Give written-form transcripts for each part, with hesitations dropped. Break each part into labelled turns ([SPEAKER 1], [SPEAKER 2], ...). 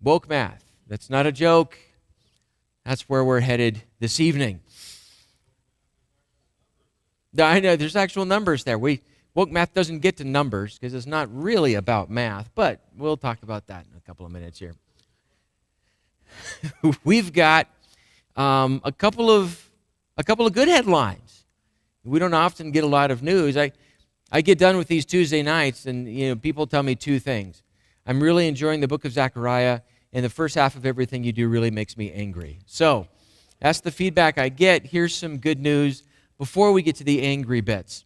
[SPEAKER 1] Woke math. That's not a joke. That's where we're headed this evening. I know there's actual numbers there. Woke math doesn't get to numbers because it's not really about math, but we'll talk about that in a couple of minutes here. We've got a couple of good headlines. We don't often get a lot of news. I get done with these Tuesday nights, and people tell me two things. I'm really enjoying the book of Zechariah, and the first half of everything you do really makes me angry. So that's the feedback I get. Here's some good news before we get to the angry bits.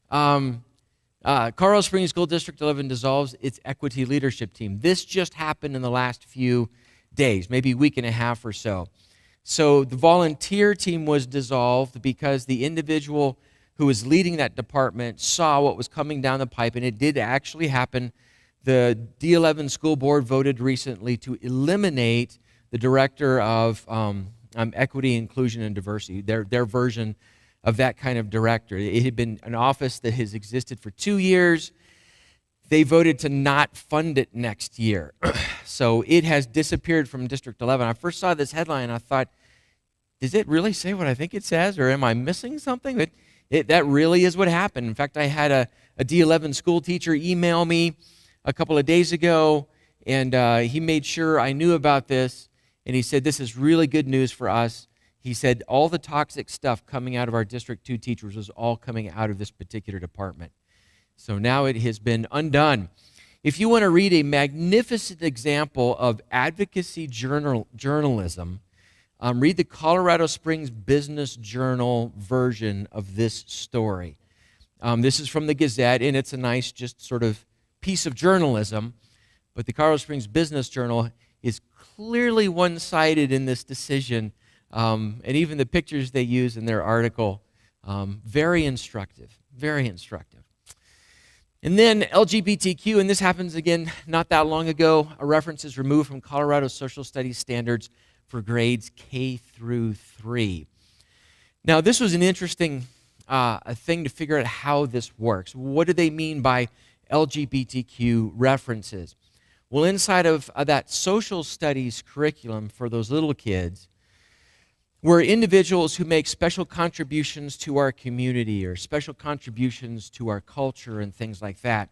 [SPEAKER 1] Colorado Springs School District 11 dissolves its equity leadership team. This just happened in the last few days, maybe a week and a half or so. So the volunteer team was dissolved because the individual who was leading that department saw what was coming down the pipe, and it did actually happen. The D11 school board voted recently to eliminate the director of equity, inclusion, and diversity, their version of that kind of director. It had been an office that has existed for 2 years. They voted to not fund it next year. So it has disappeared from District 11. I first saw this headline, and I thought, does it really say what I think it says, or am I missing something? That really is what happened. In fact, I had a D11 school teacher email me a couple of days ago, and he made sure I knew about this, and he said, this is really good news for us. He said all the toxic stuff coming out of our District 2 teachers was all coming out of this particular department. So now it has been undone. If you want to read a magnificent example of advocacy journalism, read the Colorado Springs Business Journal version of this story. This is from the Gazette, and it's a nice just sort of piece of journalism, but the Colorado Springs Business Journal is clearly one-sided in this decision, and even the pictures they use in their article, very instructive, very instructive. And then LGBTQ, and this happens again not that long ago, a reference is removed from Colorado Social Studies standards for grades K through 3. Now, this was an interesting thing to figure out how this works. What do they mean by LGBTQ references? Well, inside of that social studies curriculum for those little kids were individuals who make special contributions to our community or special contributions to our culture and things like that.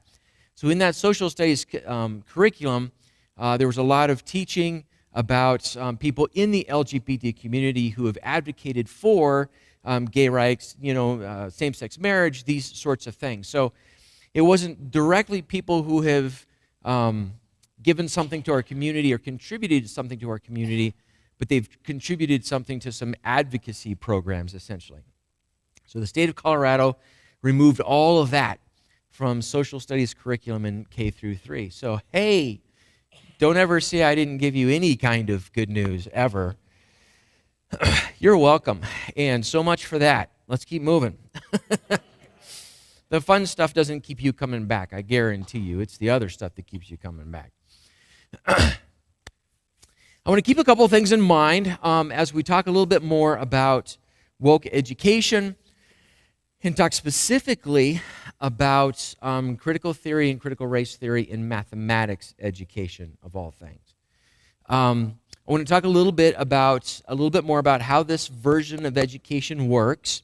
[SPEAKER 1] So in that social studies curriculum, there was a lot of teaching about people in the LGBT community who have advocated for gay rights, same-sex marriage, these sorts of things. So it wasn't directly people who have given something to our community or contributed something to our community, but they've contributed something to some advocacy programs, essentially. So the state of Colorado removed all of that from social studies curriculum in K through 3. So, hey, don't ever say I didn't give you any kind of good news, ever. You're welcome, and so much for that. Let's keep moving. The fun stuff doesn't keep you coming back, I guarantee you. It's the other stuff that keeps you coming back. I want to keep a couple things in mind as we talk a little bit more about woke education and talk specifically about critical theory and critical race theory in mathematics education, of all things. I want to talk a little bit more about how this version of education works.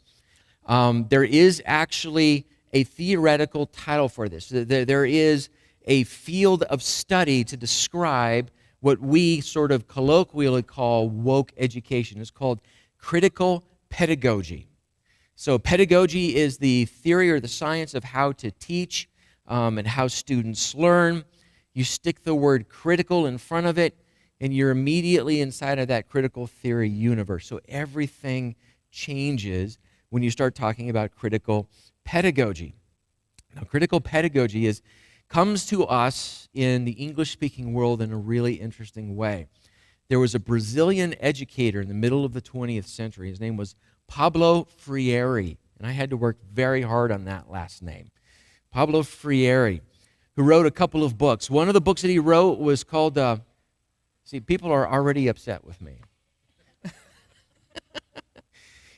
[SPEAKER 1] There is actually a theoretical title for this. There is a field of study to describe what we sort of colloquially call woke education. It's called critical pedagogy. So pedagogy is the theory or the science of how to teach and how students learn. You stick the word critical in front of it, and you're immediately inside of that critical theory universe. So everything changes when you start talking about critical pedagogy. Now, critical pedagogy comes to us in the English-speaking world in a really interesting way. There was a Brazilian educator in the middle of the 20th century. His name was Pablo Freire, and I had to work very hard on that last name. Pablo Freire, who wrote a couple of books. One of the books that he wrote was called, see, people are already upset with me.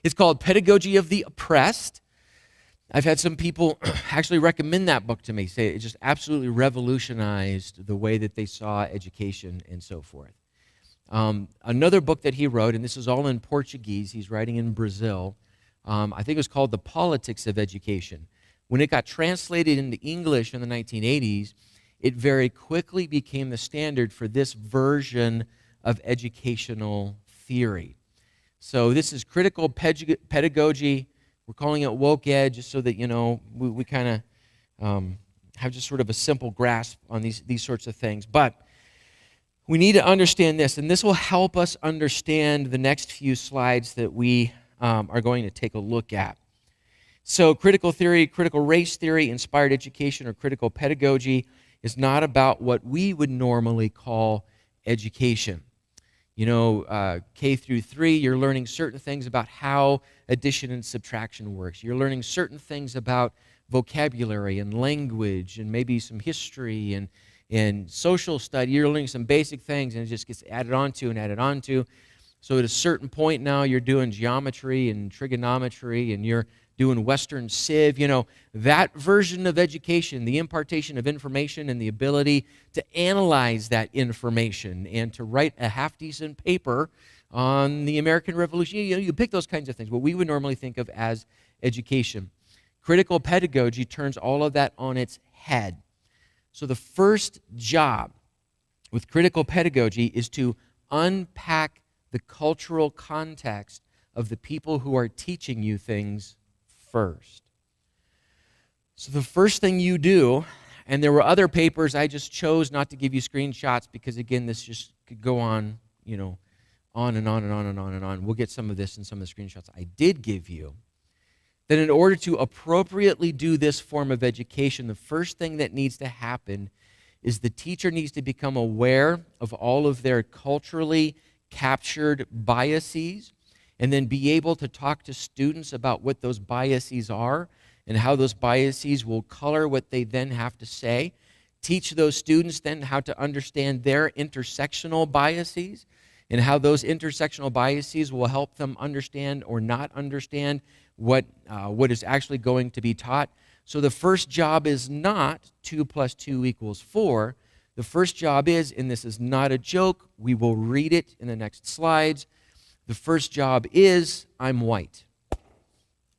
[SPEAKER 1] It's called Pedagogy of the Oppressed. I've had some people actually recommend that book to me, say it just absolutely revolutionized the way that they saw education and so forth. Another book that he wrote, and this is all in Portuguese, he's writing in Brazil, I think it was called The Politics of Education. When it got translated into English in the 1980s, it very quickly became the standard for this version of educational theory. So this is critical pedagogy. We're calling it Woke Ed just so that, we kind of have just sort of a simple grasp on these sorts of things. But we need to understand this, and this will help us understand the next few slides that we are going to take a look at. So critical theory, critical race theory, inspired education, or critical pedagogy is not about what we would normally call education. K through 3, you're learning certain things about how addition and subtraction works. You're learning certain things about vocabulary and language and maybe some history and social study. You're learning some basic things, and it just gets added onto and added onto. So at a certain point now, you're doing geometry and trigonometry, and you're doing Western Civ. That version of education, the impartation of information and the ability to analyze that information and to write a half-decent paper on the American Revolution. You pick those kinds of things, what we would normally think of as education. Critical pedagogy turns all of that on its head. So the first job with critical pedagogy is to unpack the cultural context of the people who are teaching you things first. So the first thing you do, and there were other papers, I just chose not to give you screenshots because, again, this just could go on, on and on and on and on and on. We'll get some of this in some of the screenshots I did give you. That in order to appropriately do this form of education, the first thing that needs to happen is the teacher needs to become aware of all of their culturally captured biases, and then be able to talk to students about what those biases are and how those biases will color what they then have to say. Teach those students then how to understand their intersectional biases and how those intersectional biases will help them understand or not understand what is actually going to be taught. So the first job is not 2 + 2 = 4. The first job is, and this is not a joke, we will read it in the next slides. The first job is, I'm white.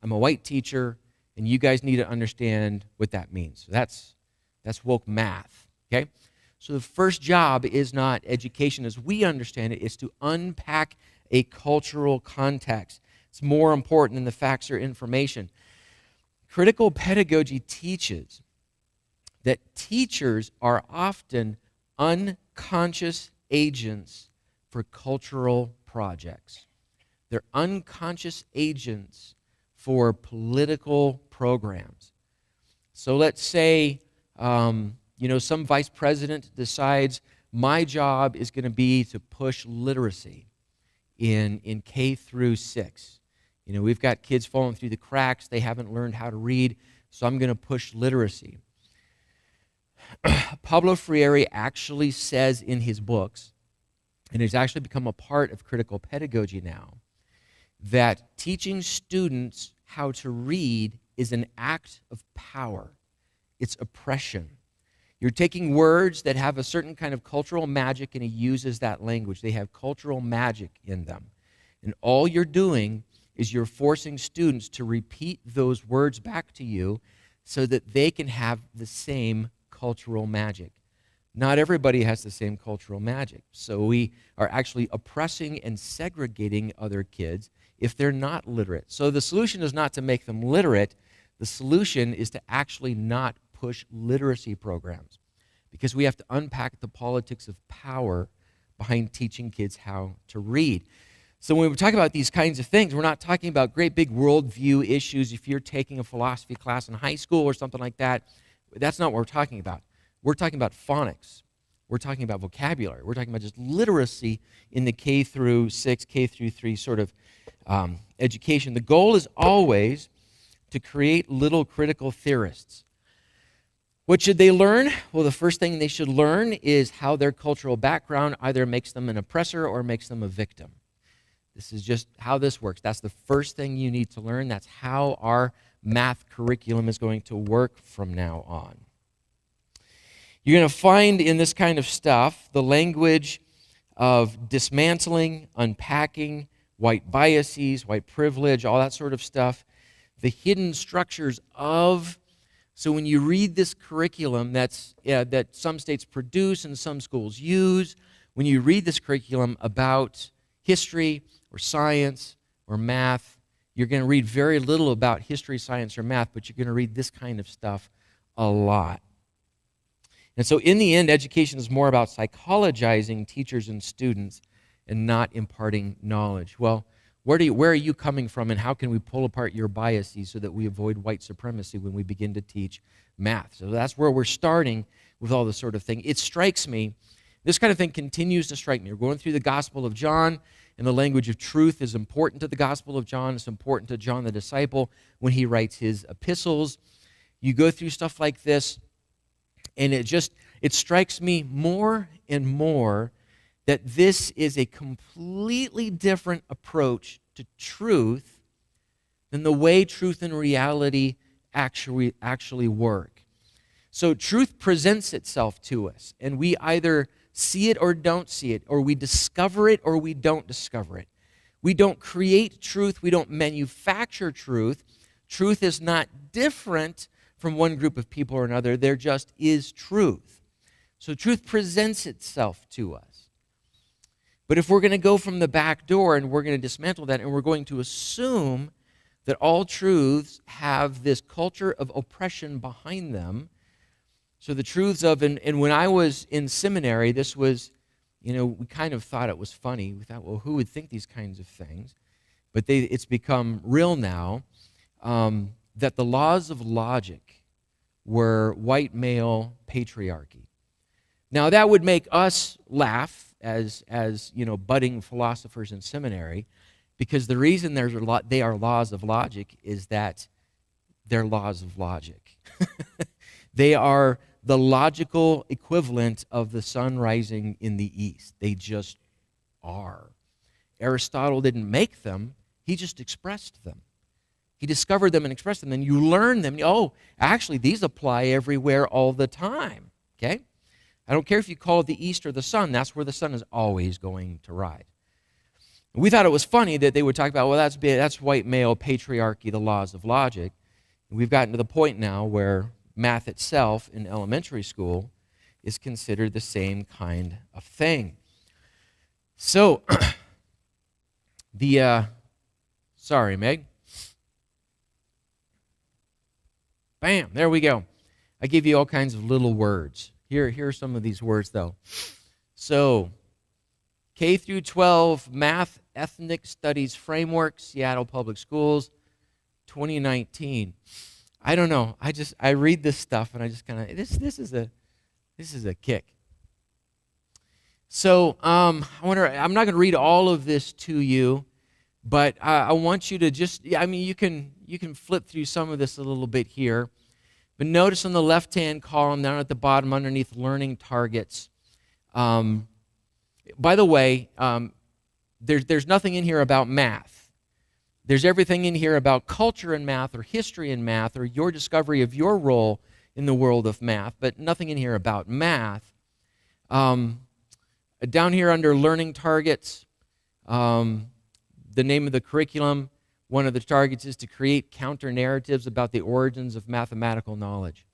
[SPEAKER 1] I'm a white teacher, and you guys need to understand what that means. So that's woke math, okay? So the first job is not education as we understand it. It's to unpack a cultural context. It's more important than the facts or information. Critical pedagogy teaches that teachers are often unconscious agents for cultural projects. They're unconscious agents for political programs. So let's say, some vice president decides my job is going to be to push literacy in K through 6. We've got kids falling through the cracks. They haven't learned how to read, so I'm going to push literacy. Pablo Freire actually says in his books, and it's actually become a part of critical pedagogy now, that teaching students how to read is an act of power. It's oppression. You're taking words that have a certain kind of cultural magic, and he uses that language. They have cultural magic in them. And all you're doing is you're forcing students to repeat those words back to you so that they can have the same cultural magic. Not everybody has the same cultural magic. So we are actually oppressing and segregating other kids if they're not literate. So the solution is not to make them literate. The solution is to actually not push literacy programs, because we have to unpack the politics of power behind teaching kids how to read. So when we talk about these kinds of things, we're not talking about great big worldview issues. If you're taking a philosophy class in high school or something like that, that's not what we're talking about. We're talking about phonics. We're talking about vocabulary. We're talking about just literacy in the K through 6, K through 3 sort of education. The goal is always to create little critical theorists. What should they learn? Well, the first thing they should learn is how their cultural background either makes them an oppressor or makes them a victim. This is just how this works. That's the first thing you need to learn. That's how our math curriculum is going to work from now on. You're going to find in this kind of stuff the language of dismantling, unpacking, white biases, white privilege, all that sort of stuff, the hidden structures of. So when you read this curriculum that some states produce and some schools use, when you read this curriculum about history or science or math, you're going to read very little about history, science, or math, but you're going to read this kind of stuff a lot. And so in the end, education is more about psychologizing teachers and students and not imparting knowledge. Well, where are you coming from, and how can we pull apart your biases so that we avoid white supremacy when we begin to teach math? So that's where we're starting with all this sort of thing. It strikes me, this kind of thing continues to strike me. We're going through the Gospel of John, and the language of truth is important to the Gospel of John. It's important to John the disciple when he writes his epistles. You go through stuff like this, and it strikes me more and more that this is a completely different approach to truth than the way truth and reality actually work. So truth presents itself to us, and we either see it or don't see it, or we discover it or we don't discover it. We don't create truth. We don't manufacture truth. Truth is not different from one group of people or another. There just is truth. So truth presents itself to us. But if we're going to go from the back door and we're going to dismantle that and we're going to assume that all truths have this culture of oppression behind them, so the truths of, and when I was in seminary, this was, we kind of thought it was funny. We thought, well, who would think these kinds of things? But it's become real now, that the laws of logic were white male patriarchy. Now, that would make us laugh as budding philosophers in seminary, because the reason they are laws of logic is that they're laws of logic. They are the logical equivalent of the sun rising in the east. They just are. Aristotle didn't make them, he just expressed them. He discovered them and expressed them, and you learn them. Oh, actually, these apply everywhere all the time, okay? I don't care if you call it the east or the sun, that's where the sun is always going to rise. We thought it was funny that they would talk about, well, that's white male patriarchy, the laws of logic. And we've gotten to the point now where math itself in elementary school is considered the same kind of thing. So, sorry, Meg. Bam, there we go. I give you all kinds of little words. Here are some of these words, though. So, K through 12 Math Ethnic Studies Framework, Seattle Public Schools, 2019. I don't know. I read this stuff and I just kind of this is a kick. So I'm not going to read all of this to you, but I want you to you can flip through some of this a little bit here. But notice on the left-hand column down at the bottom underneath learning targets. By the way, there's nothing in here about math. There's everything in here about culture in math or history in math or your discovery of your role in the world of math, but nothing in here about math. Down here under learning targets, the name of the curriculum, one of the targets is to create counter-narratives about the origins of mathematical knowledge.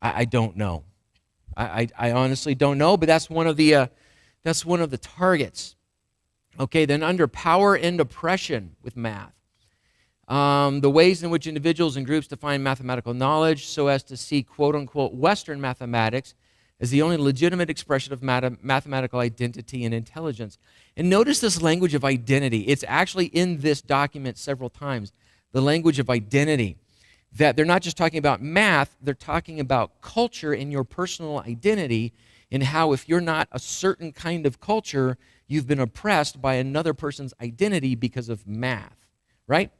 [SPEAKER 1] I don't know. I honestly don't know, but that's one of the targets. Okay, then under power and oppression with math, the ways in which individuals and groups define mathematical knowledge so as to see quote-unquote Western mathematics as the only legitimate expression of mathematical identity and intelligence. And notice this language of identity. It's actually in this document several times, the language of identity. That they're not just talking about math, they're talking about culture and your personal identity, and how if you're not a certain kind of culture, you've been oppressed by another person's identity because of math, right?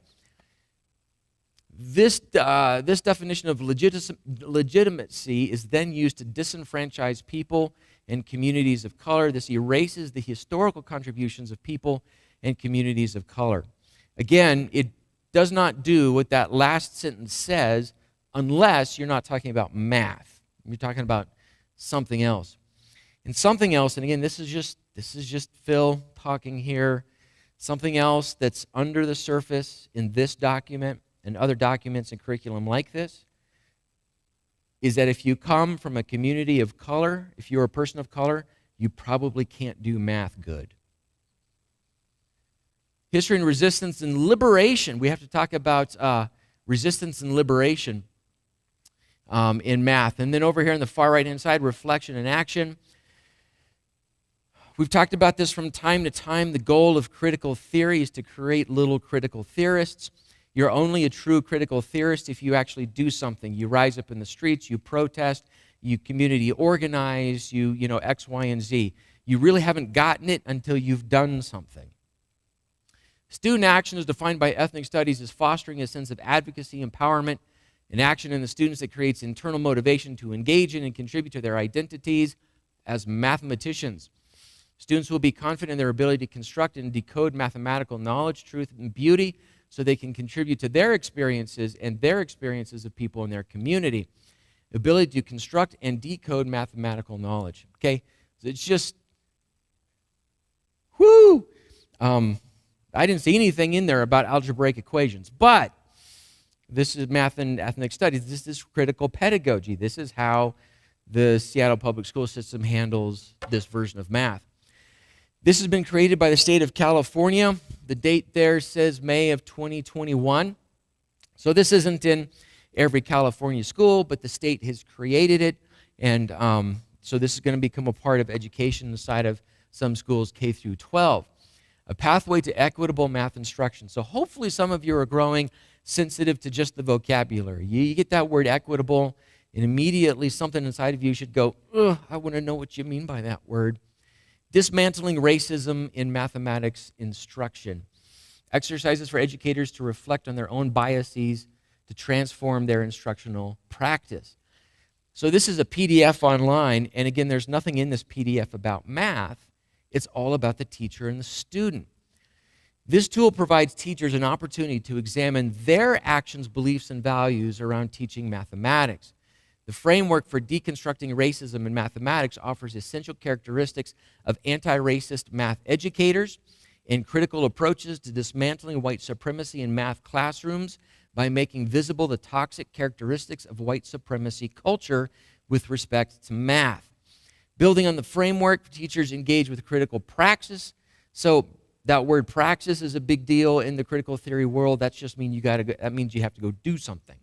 [SPEAKER 1] This definition of legitimacy is then used to disenfranchise people and communities of color. This erases the historical contributions of people and communities of color. Again, does not do what that last sentence says unless you're not talking about math. You're talking about something else. And something else, and again, this is just Phil talking here, something else that's under the surface in this document and other documents and curriculum like this is that if you come from a community of color, if you're a person of color, you probably can't do math good. History and resistance and liberation. We have to talk about resistance and liberation in math. And then over here on the far right-hand side, reflection and action. We've talked about this from time to time. The goal of critical theory is to create little critical theorists. You're only a true critical theorist if you actually do something. You rise up in the streets, you protest, you community organize, you X, Y, and Z. You really haven't gotten it until you've done something. Student action is defined by ethnic studies as fostering a sense of advocacy, empowerment, and action in the students that creates internal motivation to engage in and contribute to their identities as mathematicians. Students will be confident in their ability to construct and decode mathematical knowledge, truth, and beauty so they can contribute to their experiences and their experiences of people in their community. Ability to construct and decode mathematical knowledge. Okay? So it's just, whoo! I didn't see anything in there about algebraic equations, but this is math and ethnic studies. This is critical pedagogy. This is how the Seattle Public School System handles this version of math. This has been created by the state of California. The date there says May of 2021. So this isn't in every California school, but the state has created it. And so this is going to become a part of education inside of some schools K through 12. A pathway to equitable math instruction. So hopefully some of you are growing sensitive to just the vocabulary. You get that word equitable, and immediately something inside of you should go, ugh, I want to know what you mean by that word. Dismantling racism in mathematics instruction. Exercises for educators to reflect on their own biases to transform their instructional practice. So this is a PDF online, and again, there's nothing in this PDF about math. It's all about the teacher and the student. This tool provides teachers an opportunity to examine their actions, beliefs, and values around teaching mathematics. The framework for deconstructing racism in mathematics offers essential characteristics of anti-racist math educators and critical approaches to dismantling white supremacy in math classrooms by making visible the toxic characteristics of white supremacy culture with respect to math. Building on the framework, teachers engage with critical praxis. So that word praxis is a big deal in the critical theory world. That just means that means you have to go do something.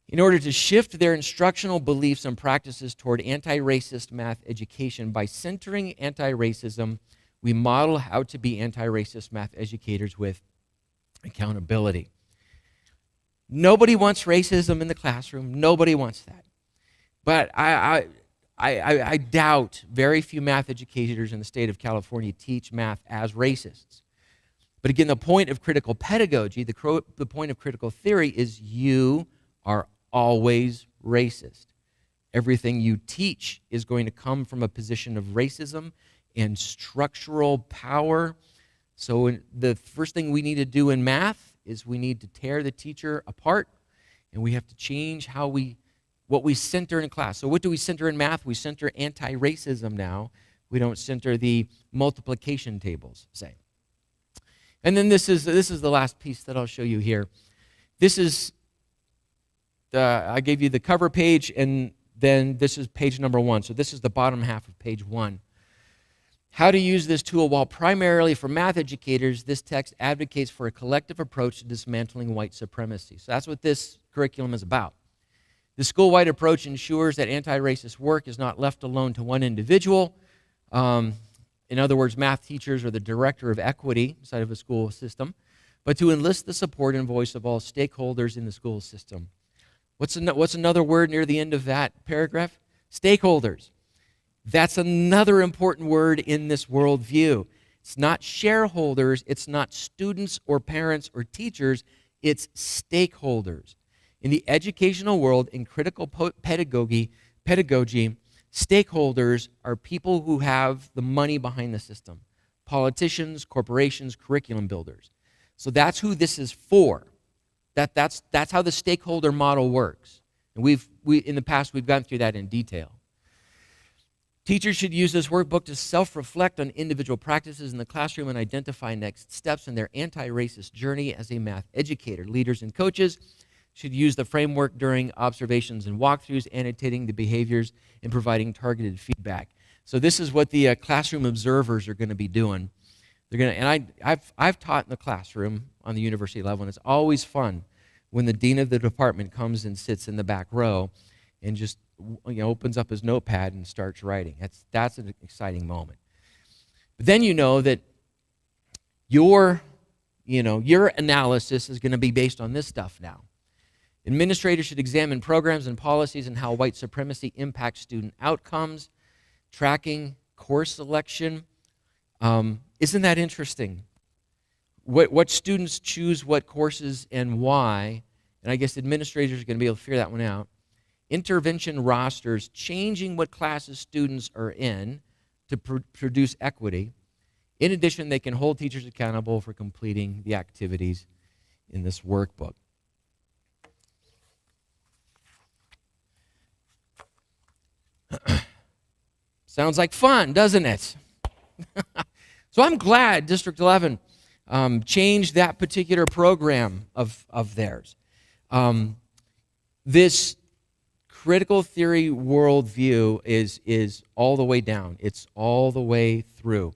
[SPEAKER 1] In order to shift their instructional beliefs and practices toward anti-racist math education by centering anti-racism, we model how to be anti-racist math educators with accountability. Nobody wants racism in the classroom. Nobody wants that. But I doubt very few math educators in the state of California teach math as racists. But again, the point of critical pedagogy, the point of critical theory is you are always racist. Everything you teach is going to come from a position of racism and structural power. So the first thing we need to do in math is we need to tear the teacher apart, and we have to change what we center in class. So what do we center in math? We center anti-racism now. We don't center the multiplication tables, say. And then this is the last piece that I'll show you here. This is I gave you the cover page, and then this is page number 1. So this is the bottom half of page 1. How to use this tool. While primarily for math educators, this text advocates for a collective approach to dismantling white supremacy. So that's what this curriculum is about. The school-wide approach ensures that anti-racist work is not left alone to one individual. In other words, math teachers are the director of equity inside of a school system, but to enlist the support and voice of all stakeholders in the school system. What's another word near the end of that paragraph? Stakeholders. That's another important word in this worldview. It's not shareholders, it's not students or parents or teachers, it's stakeholders. In the educational world, in critical pedagogy, stakeholders are people who have the money behind the system. Politicians, corporations, curriculum builders. So that's who this is for. That's how the stakeholder model works. And in the past, we've gone through that in detail. Teachers should use this workbook to self-reflect on individual practices in the classroom and identify next steps in their anti-racist journey as a math educator. Leaders and coaches should use the framework during observations and walkthroughs, annotating the behaviors and providing targeted feedback. So this is what the classroom observers are going to be doing. They're going to, and I've taught in the classroom on the university level, and it's always fun when the dean of the department comes and sits in the back row and just opens up his notepad and starts writing. That's an exciting moment. But then you know that your analysis is going to be based on this stuff now. Administrators should examine programs and policies and how white supremacy impacts student outcomes, tracking course selection. Isn't that interesting? What students choose what courses and why, and I guess administrators are going to be able to figure that one out. Intervention rosters, changing what classes students are in to produce equity. In addition, they can hold teachers accountable for completing the activities in this workbook. Sounds like fun, doesn't it? So I'm glad District 11 changed that particular program of theirs. This critical theory worldview is all the way down. It's all the way through.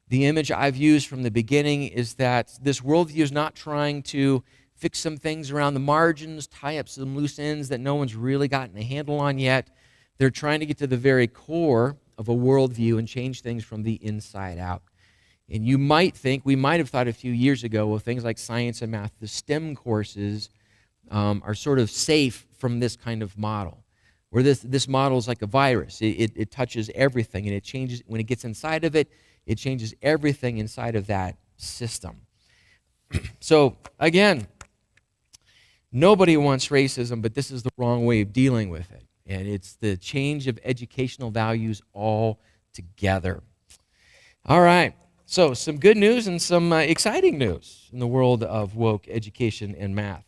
[SPEAKER 1] The image I've used from the beginning is that this worldview is not trying to fix some things around the margins, tie up some loose ends that no one's really gotten a handle on yet. They're trying to get to the very core of a worldview and change things from the inside out. And you might think, we might have thought a few years ago, well, things like science and math, the STEM courses are sort of safe from this kind of model, where this model is like a virus. It touches everything, and it changes, when it gets inside of it, it changes everything inside of that system. So, again, nobody wants racism, but this is the wrong way of dealing with it. And it's the change of educational values altogether. All right, so some good news and some exciting news in the world of woke education and math.